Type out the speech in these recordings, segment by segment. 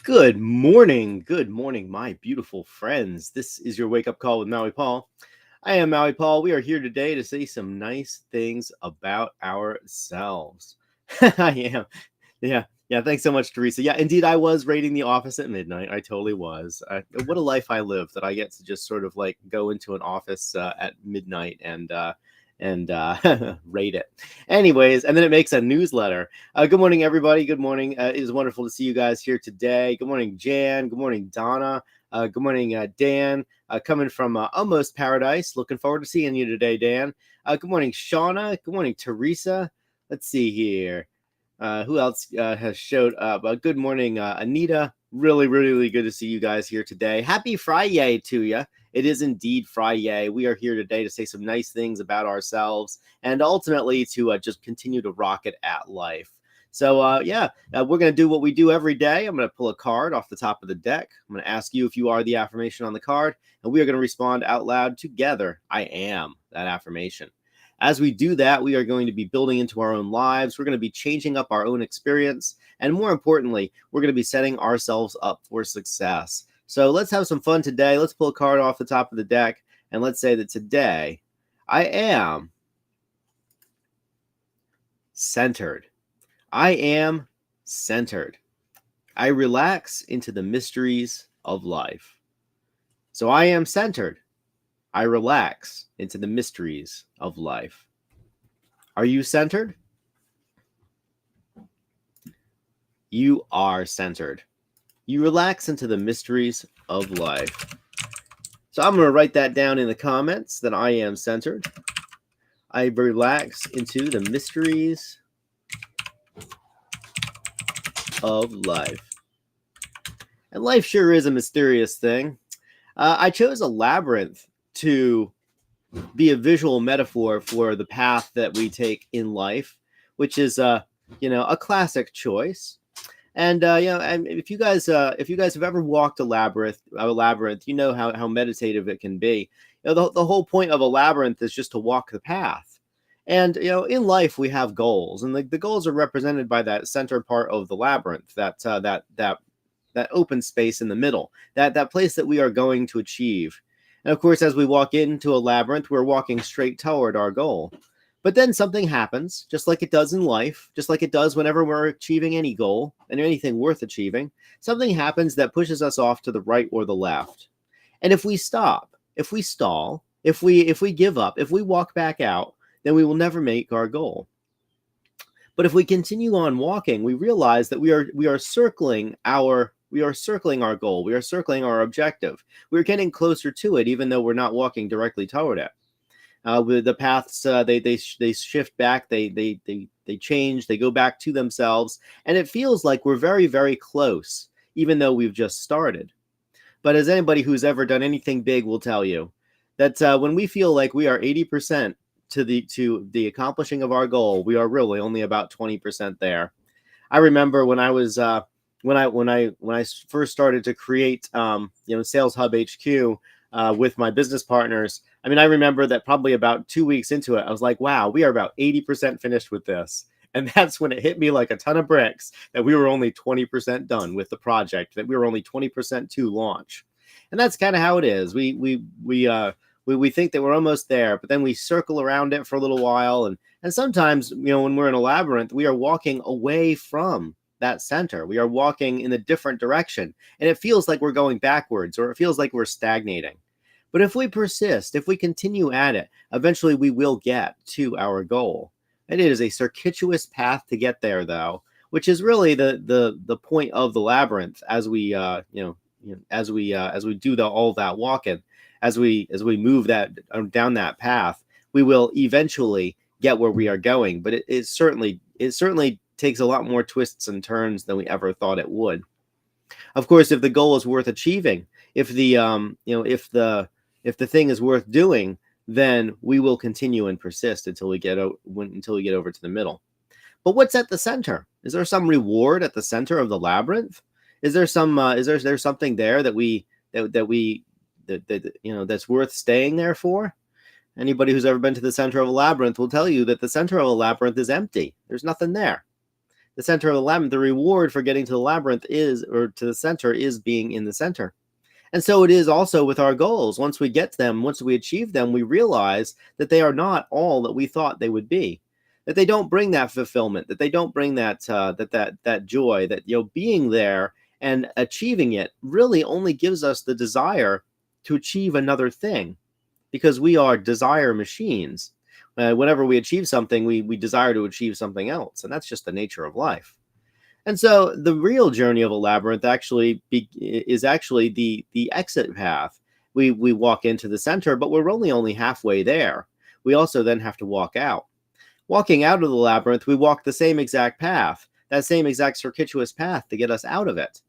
Good morning, my beautiful friends. This is your wake up call with Maui Paul. I am Maui Paul. We are here today to say some nice things about ourselves. I am. Yeah. Thanks so much, Teresa. Yeah, indeed, I was raiding the office at midnight. I totally was. What a life I live that I get to just sort of like go into an office at midnight and rate it. Anyways, and then it makes a newsletter. Good morning, everybody. Good morning. It is wonderful to see you guys here today. Good morning, Jan. Good morning, Donna. Good morning, Dan. Coming from almost paradise. Looking forward to seeing you today, Dan. Good morning, Shauna. Good morning, Teresa. Let's see here. Who else has showed up? Good morning, Anita. Really good to see you guys here today. Happy Friday to you. It is indeed Friday. We are here today to say some nice things about ourselves and ultimately to just continue to rock it at life. So, we're going to do what we do every day. I'm going to pull a card off the top of the deck. I'm going to ask you if you are the affirmation on the card, and we are going to respond out loud together. I am that affirmation. As we do that, we are going to be building into our own lives. We're going to be changing up our own experience. And more importantly, we're going to be setting ourselves up for success. So let's have some fun today. Let's pull a card off the top of the deck. And let's say that today I am centered. I am centered. I relax into the mysteries of life. So I am centered. I relax into the mysteries of life. Are you centered? You are centered. You relax into the mysteries of life. So I'm going to write that down in the comments that I am centered. I relax into the mysteries of life. And life sure is a mysterious thing. I chose a labyrinth to be a visual metaphor for the path that we take in life, which is a classic choice. And and if you guys have ever walked a labyrinth, you know how meditative it can be. The whole point of a labyrinth is just to walk the path. And in life we have goals, and the goals are represented by that center part of the labyrinth, that open space in the middle, that place that we are going to achieve. And of course, as we walk into a labyrinth, we're walking straight toward our goal. But then something happens, just like it does in life, just like it does whenever we're achieving any goal and anything worth achieving. Something happens that pushes us off to the right or the left. And if we stop, if we stall, if we give up, if we walk back out, then we will never make our goal. But if we continue on walking, we realize that we are circling our goal. We are circling our objective. We're getting closer to it, even though we're not walking directly toward it. With the paths, they shift back, they change, they go back to themselves, and it feels like we're very close, even though we've just started. But as anybody who's ever done anything big will tell you, that when we feel like we are 80% to the accomplishing of our goal, we are really only about 20% there. I remember when I was when I first started to create Sales Hub HQ with my business partners. I mean, I remember that probably about 2 weeks into it, I was like, wow, we are about 80% finished with this. And that's when it hit me like a ton of bricks that we were only 20% done with the project, that we were only 20% to launch. And that's kind of how it is. We think that we're almost there, but then we circle around it for a little while. And sometimes, when we're in a labyrinth, we are walking away from that center. We are walking in a different direction, and it feels like we're going backwards, or it feels like we're stagnating. But if we persist, if we continue at it, eventually we will get to our goal. And it is a circuitous path to get there, though, which is really the point of the labyrinth. As we as we do all that walking, as we move that down that path, we will eventually get where we are going. But it certainly takes a lot more twists and turns than we ever thought it would. Of course, if the goal is worth achieving, if the thing is worth doing, then we will continue and persist until we get over to the middle. But what's at the center? Is there some reward at the center of the labyrinth? Is there something there that's worth staying there for? Anybody who's ever been to the center of a labyrinth will tell you that the center of a labyrinth is empty. There's nothing there. The center of the labyrinth, the reward for getting to the labyrinth is, or to the center, is being in the center. And so it is also with our goals. Once we get to them, once we achieve them, we realize that they are not all that we thought they would be. That they don't bring that fulfillment. That they don't bring that joy. That being there and achieving it really only gives us the desire to achieve another thing, because we are desire machines. Whenever we achieve something, we desire to achieve something else, and that's just the nature of life. And so the real journey of a labyrinth is actually the exit path. We walk into the center, but we're only halfway there. We also then have to walk out. Walking out of the labyrinth, we walk the same exact path, that same exact circuitous path to get us out of it.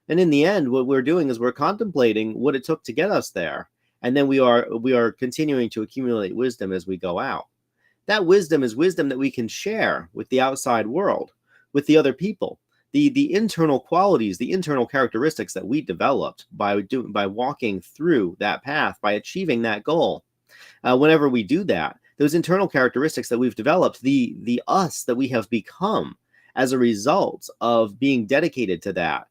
And in the end, what we're doing is we're contemplating what it took to get us there. And then we are continuing to accumulate wisdom as we go out. That wisdom is wisdom that we can share with the outside world, with the other people. The internal qualities, the internal characteristics that we developed by walking through that path, by achieving that goal. Whenever we do that, those internal characteristics that we've developed, the us that we have become as a result of being dedicated to that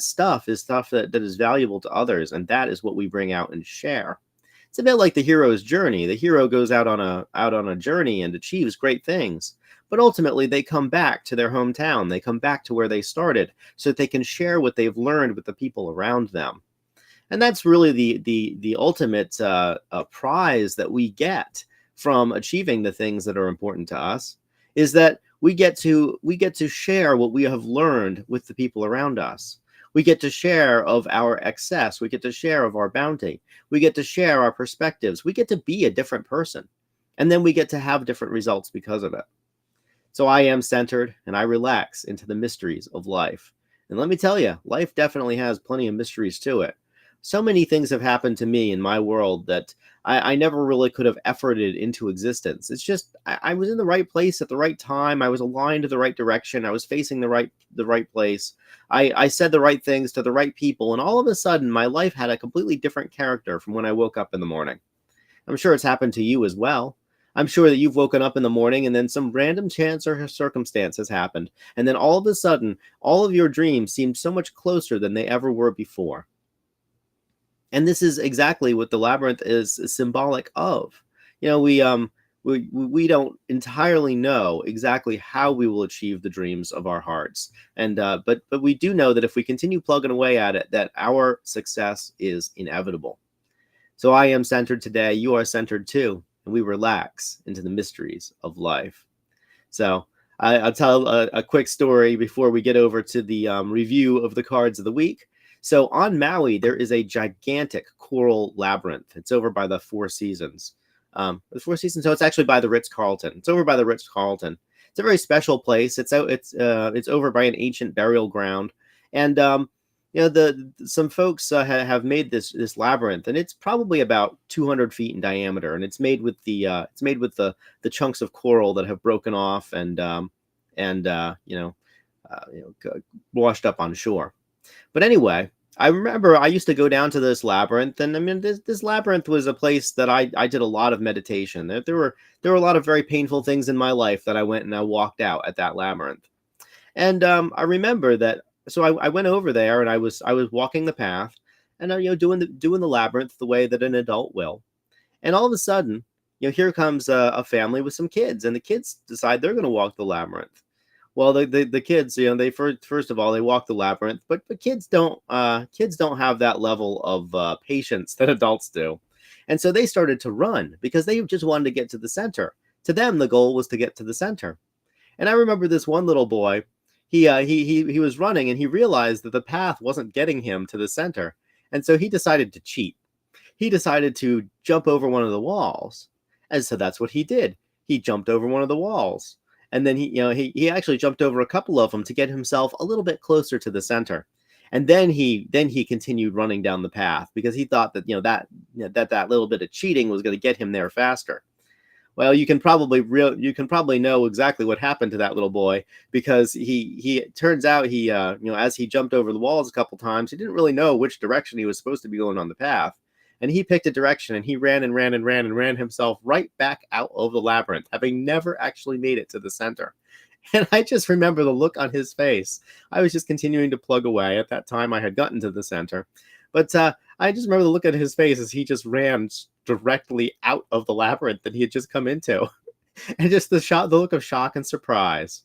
stuff is stuff that is valuable to others, and that is what we bring out and share. It's a bit like the hero's journey. The hero goes out on a journey and achieves great things, but ultimately they come back to their hometown. They come back to where they started so that they can share what they've learned with the people around them. And that's really the ultimate prize that we get from achieving the things that are important to us, is that we get to share what we have learned with the people around us. We get to share of our excess. We get to share of our bounty. We get to share our perspectives. We get to be a different person. And then we get to have different results because of it. So I am centered and I relax into the mysteries of life. And let me tell you, life definitely has plenty of mysteries to it. So many things have happened to me in my world that I never really could have efforted into existence. It's just I was in the right place at the right time. I was aligned to the right direction. I was facing the right place. I said the right things to the right people, and all of a sudden my life had a completely different character from when I woke up in the morning. I'm sure it's happened to you as well. I'm sure that you've woken up in the morning and then some random chance or circumstance has happened, and then all of a sudden all of your dreams seem so much closer than they ever were before. And this is exactly what the labyrinth is symbolic of. We don't entirely know exactly how we will achieve the dreams of our hearts, and but we do know that if we continue plugging away at it, that our success is inevitable. So I am centered today. You are centered too, and we relax into the mysteries of life. So I'll tell a quick story before we get over to the review of the cards of the week. So on Maui, there is a gigantic coral labyrinth. It's over by the Four Seasons. The Four Seasons, so it's actually by the Ritz-Carlton. It's over by the Ritz-Carlton. It's a very special place. It's over by an ancient burial ground, and some folks have made this labyrinth, and it's probably about 200 feet in diameter, and it's made with the chunks of coral that have broken off and washed up on shore. But anyway, I remember I used to go down to this labyrinth, and I mean, this labyrinth was a place that I did a lot of meditation. There were a lot of very painful things in my life that I went and I walked out at that labyrinth. And I remember that. So I went over there and I was walking the path, and doing the labyrinth the way that an adult will. And all of a sudden, here comes a family with some kids, and the kids decide they're going to walk the labyrinth. Well, the kids, they first of all, they walk the labyrinth, but kids don't have that level of patience that adults do, and so they started to run because they just wanted to get to the center. To them, the goal was to get to the center. And I remember this one little boy, he was running and he realized that the path wasn't getting him to the center, and so he decided to cheat. He decided to jump over one of the walls, and so that's what he did. He jumped over one of the walls. And then he actually jumped over a couple of them to get himself a little bit closer to the center. And then he continued running down the path because he thought that that little bit of cheating was going to get him there faster. Well, you can probably know exactly what happened to that little boy, because he turns out as he jumped over the walls a couple times, he didn't really know which direction he was supposed to be going on the path. And he picked a direction, and he ran and ran himself right back out of the labyrinth, having never actually made it to the center. And I just remember the look on his face. I was just continuing to plug away. At that time, I had gotten to the center. But I just remember the look on his face as he just ran directly out of the labyrinth that he had just come into. And just the look of shock and surprise.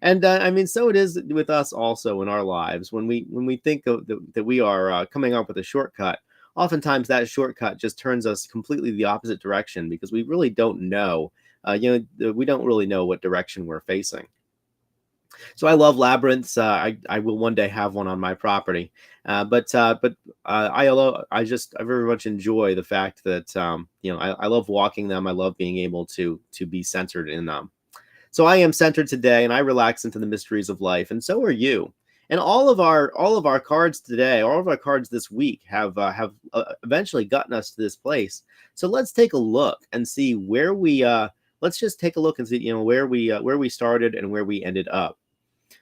And I mean, so it is with us also in our lives. When we think that we are coming up with a shortcut, oftentimes that shortcut just turns us completely the opposite direction because we really don't know. We don't really know what direction we're facing. So I love labyrinths. I will one day have one on my property, but I very much enjoy the fact that I love walking them. I love being able to be centered in them. So I am centered today, and I relax into the mysteries of life, and so are you. And all of our cards today, all of our cards this week have eventually gotten us to this place. So let's take a look and see where we. Let's just take a look and see where we started and where we ended up.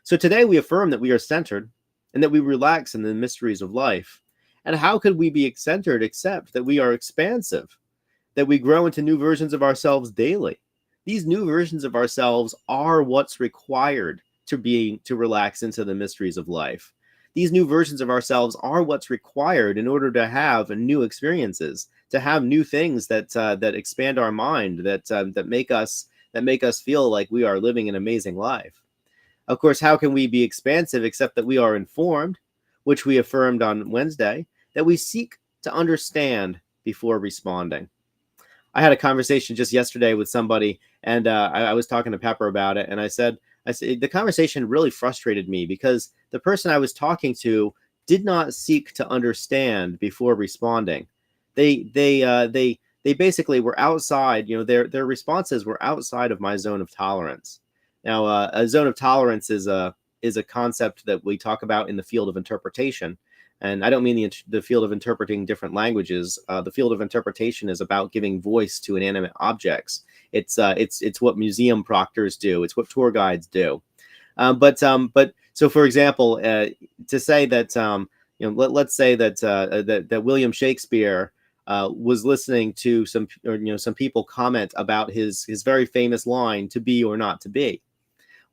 So today we affirm that we are centered and that we relax in the mysteries of life. And how could we be centered except that we are expansive, that we grow into new versions of ourselves daily? These new versions of ourselves are what's required to relax into the mysteries of life. These new versions of ourselves are what's required in order to have new experiences, to have new things that expand our mind, that make us feel like we are living an amazing life. Of course, how can we be expansive except that we are informed, which we affirmed on Wednesday, that we seek to understand before responding. I had a conversation just yesterday with somebody, and I was talking to Pepper about it, and I said the conversation really frustrated me because the person I was talking to did not seek to understand before responding. They basically were outside. Their responses were outside of my zone of tolerance. Now, a zone of tolerance is a concept that we talk about in the field of interpretation. And I don't mean the field of interpreting different languages. The field of interpretation is about giving voice to inanimate objects. It's what museum proctors do. It's what tour guides do. But so, for example, to say that let's say that William Shakespeare was listening to some people comment about his very famous line, "To be or not to be."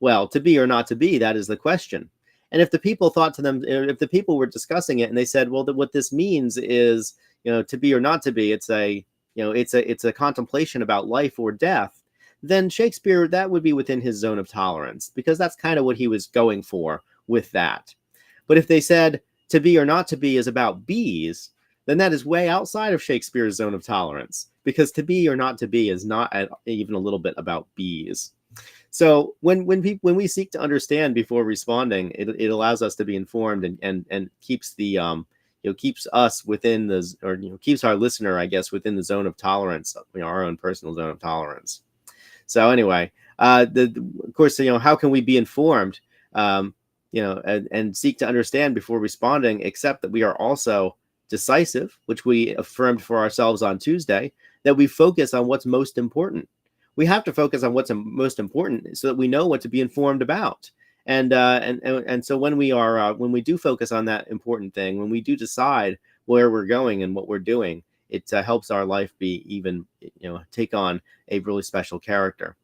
Well, to be or not to be, that is the question. And if the people if the people were discussing it and they said, well, what this means is, to be or not to be, it's a contemplation about life or death, then Shakespeare, that would be within his zone of tolerance, because that's kind of what he was going for with that. But if they said to be or not to be is about bees, then that is way outside of Shakespeare's zone of tolerance, because to be or not to be is not even a little bit about bees. So when we seek to understand before responding, it allows us to be informed and keeps keeps us within keeps our listener, I guess, within the zone of tolerance, our own personal zone of tolerance. So anyway, of course, how can we be informed, and seek to understand before responding, except that we are also decisive, which we affirmed for ourselves on Tuesday, that we focus on what's most important. We have to focus on what's most important so that we know what to be informed about. And so when we do focus on that important thing, when we do decide where we're going and what we're doing, it helps our life be even, take on a really special character.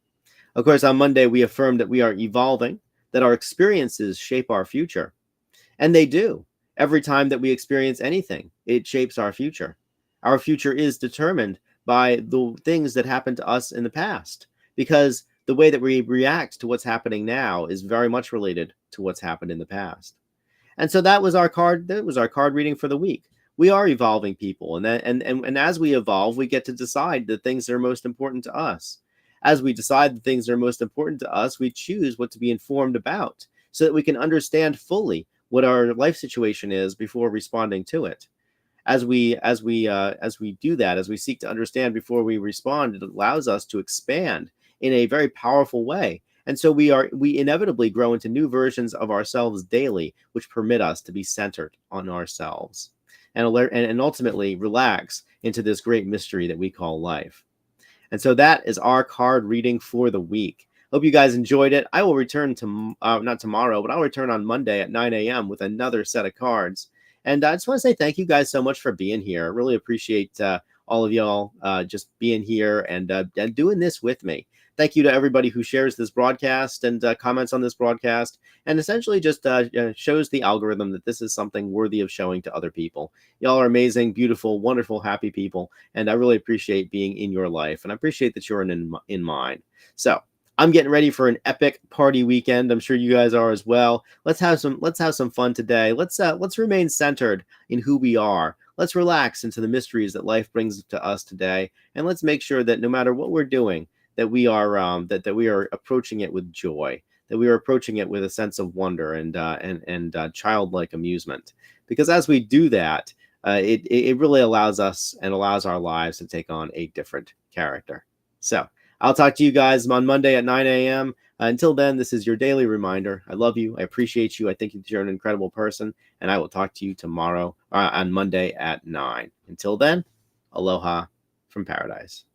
Of course, on Monday, we affirmed that we are evolving, that our experiences shape our future. And they do. Every time that we experience anything, it shapes our future. Our future is determined by the things that happened to us in the past, because the way that we react to what's happening now is very much related to what's happened in the past. And so that was our card reading for the week. We are evolving people, and as we evolve, we get to decide the things that are most important to us. As we decide the things that are most important to us, we choose what to be informed about so that we can understand fully what our life situation is before responding to it. As we do that, as we seek to understand before we respond, it allows us to expand in a very powerful way. And so we inevitably grow into new versions of ourselves daily, which permit us to be centered on ourselves and ultimately relax into this great mystery that we call life. And so that is our card reading for the week. Hope you guys enjoyed it. I will return not tomorrow, but I'll return on Monday at 9 a.m. with another set of cards. And I just want to say thank you guys so much for being here. I really appreciate all of y'all just being here and doing this with me. Thank you to everybody who shares this broadcast and comments on this broadcast, and essentially just shows the algorithm that this is something worthy of showing to other people. Y'all are amazing, beautiful, wonderful, happy people, and I really appreciate being in your life, and I appreciate that you're in mine. So I'm getting ready for an epic party weekend. I'm sure you guys are as well. Let's have some fun today. Let's remain centered in who we are. Let's relax into the mysteries that life brings to us today, and let's make sure that no matter what we're doing, that we are that we are approaching it with joy, that we are approaching it with a sense of wonder and childlike amusement. Because as we do that, it really allows us and allows our lives to take on a different character. So I'll talk to you guys on Monday at 9 a.m. Until then, this is your daily reminder. I love you. I appreciate you. I think you're an incredible person. And I will talk to you tomorrow on Monday at 9. Until then, aloha from paradise.